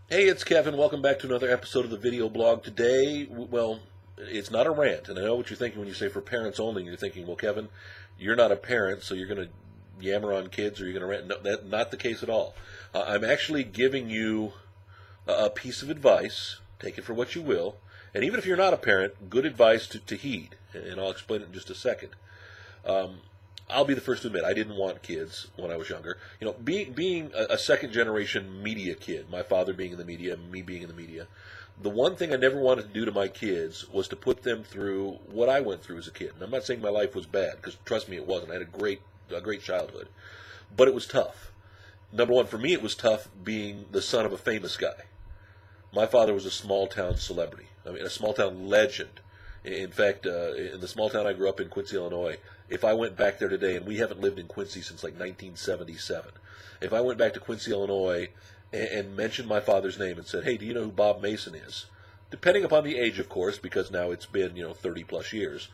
Hey, it's Kevin. Welcome back to another episode of the video blog. Today, well, it's not a rant, and I know what you're thinking when you say for parents only. You're thinking, well, Kevin, you're not a parent, so you're going to yammer on kids or you're going to rant. No, that's not the case at all. I'm actually giving you a piece of advice. Take it for what you will. And even if you're not a parent, good advice to heed. And I'll explain it in just a second. Um, I'll be the first to admit I didn't want kids when I was younger. You know, being a second generation media kid, my father being in the media, me being in the media, the one thing I never wanted to do to my kids was to put them through what I went through as a kid. And I'm not saying my life was bad, because trust me, it wasn't. I had a great childhood, but it was tough. Number one, for me, it was tough being the son of a famous guy. My father was a small town celebrity. I mean, a small town legend. In fact, in the small town I grew up in, Quincy, Illinois, if I went back there today, and we haven't lived in Quincy since like 1977, if I went back to Quincy, Illinois, and mentioned my father's name and said, "Hey, do you know who Bob Mason is?" Depending upon the age, of course, because now it's been 30 plus years.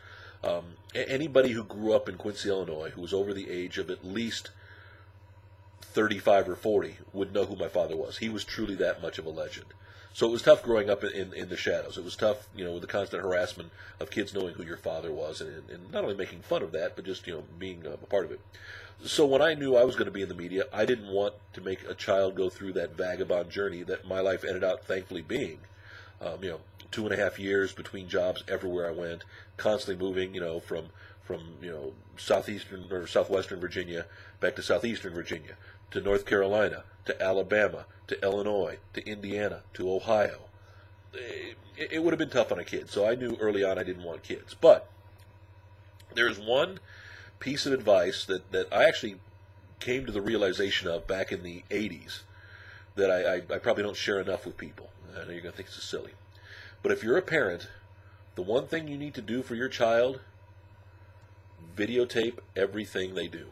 Anybody who grew up in Quincy, Illinois, who was over the age of at least 35 or 40 would know who my father was. He was truly that much of a legend. So it was tough growing up in the shadows. It was tough, with the constant harassment of kids knowing who your father was, and not only making fun of that, but just, being a part of it. So when I knew I was going to be in the media, I didn't want to make a child go through that vagabond journey that my life ended up thankfully being. 2.5 years between jobs everywhere I went, constantly moving, from southeastern or southwestern Virginia back to southeastern Virginia, to North Carolina, to Alabama, to Illinois, to Indiana, to Ohio. It would have been tough on a kid, so I knew early on I didn't want kids. But there's one piece of advice that I actually came to the realization of back in the 80s that I probably don't share enough with people. I know you're going to think this is silly. But if you're a parent, the one thing you need to do for your child, videotape everything they do.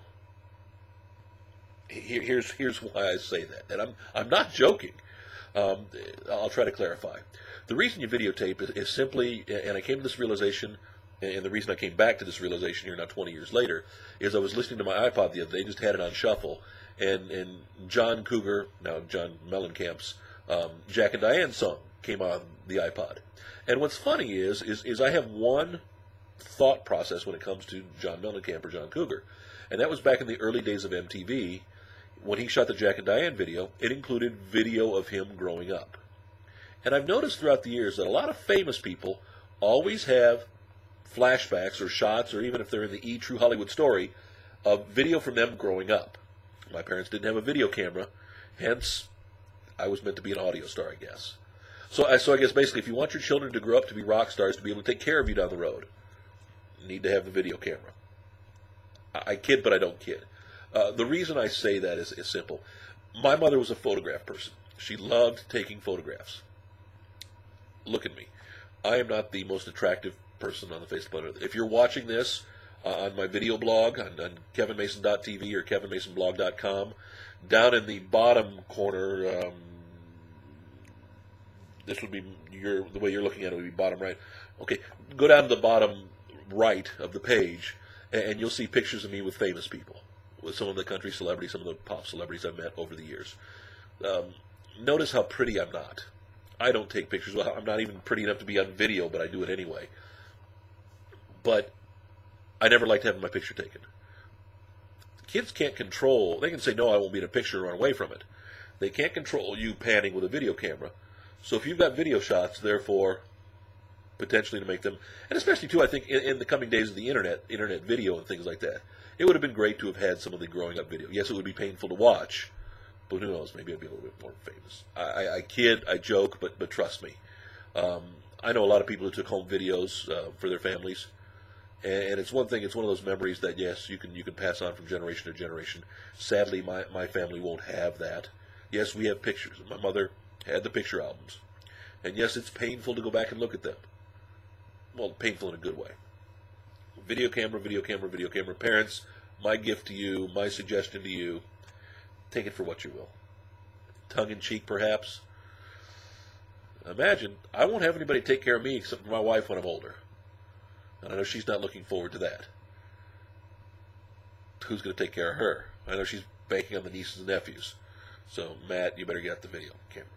Here's why I say that, and I'm not joking. I'll try to clarify. The reason you videotape is simply, and I came to this realization, and the reason I came back to this realization here now 20 years later, is I was listening to my iPod the other day, just had it on shuffle, and John Cougar, now John Mellencamp's Jack and Diane song came on the iPod. And what's funny is I have one thought process when it comes to John Mellencamp or John Cougar, and that was back in the early days of MTV. When he shot the Jack and Diane video, it included video of him growing up. And I've noticed throughout the years that a lot of famous people always have flashbacks or shots, or even if they're in the True Hollywood Story, of video from them growing up. My parents didn't have a video camera, hence I was meant to be an audio star, I guess. So I guess basically if you want your children to grow up to be rock stars, to be able to take care of you down the road, you need to have the video camera. I kid, but I don't kid. The reason I say that is simple. My mother was a photograph person. She loved taking photographs. Look at me. I am not the most attractive person on the face of the planet. If you're watching this on my video blog, on kevinmason.tv or kevinmasonblog.com, down in the bottom corner, this would be the way you're looking at it would be bottom right. Okay, go down to the bottom right of the page, and you'll see pictures of me with famous people, with some of the country celebrities, some of the pop celebrities I've met over the years. Notice how pretty I'm not. I don't take pictures. Well, I'm not even pretty enough to be on video, but I do it anyway. But I never liked having my picture taken. Kids can't control. They can say, no, I won't be in a picture and run away from it. They can't control you panning with a video camera. So if you've got video shots, therefore, potentially to make them, and especially too, I think in the coming days of the internet video and things like that, it would have been great to have had some of the growing up video. Yes, it would be painful to watch, but who knows? Maybe I'd be a little bit more famous. I kid, I joke, but trust me, I know a lot of people who took home videos for their families, and it's one thing. It's one of those memories that yes, you can pass on from generation to generation. Sadly, my family won't have that. Yes, we have pictures. My mother had the picture albums, and yes, it's painful to go back and look at them. Well, painful in a good way. Video camera, video camera, video camera. Parents, my gift to you, my suggestion to you, take it for what you will. Tongue-in-cheek, perhaps. Imagine, I won't have anybody take care of me except for my wife when I'm older. And I know she's not looking forward to that. Who's going to take care of her? I know she's banking on the nieces and nephews. So, Matt, you better get out the video camera.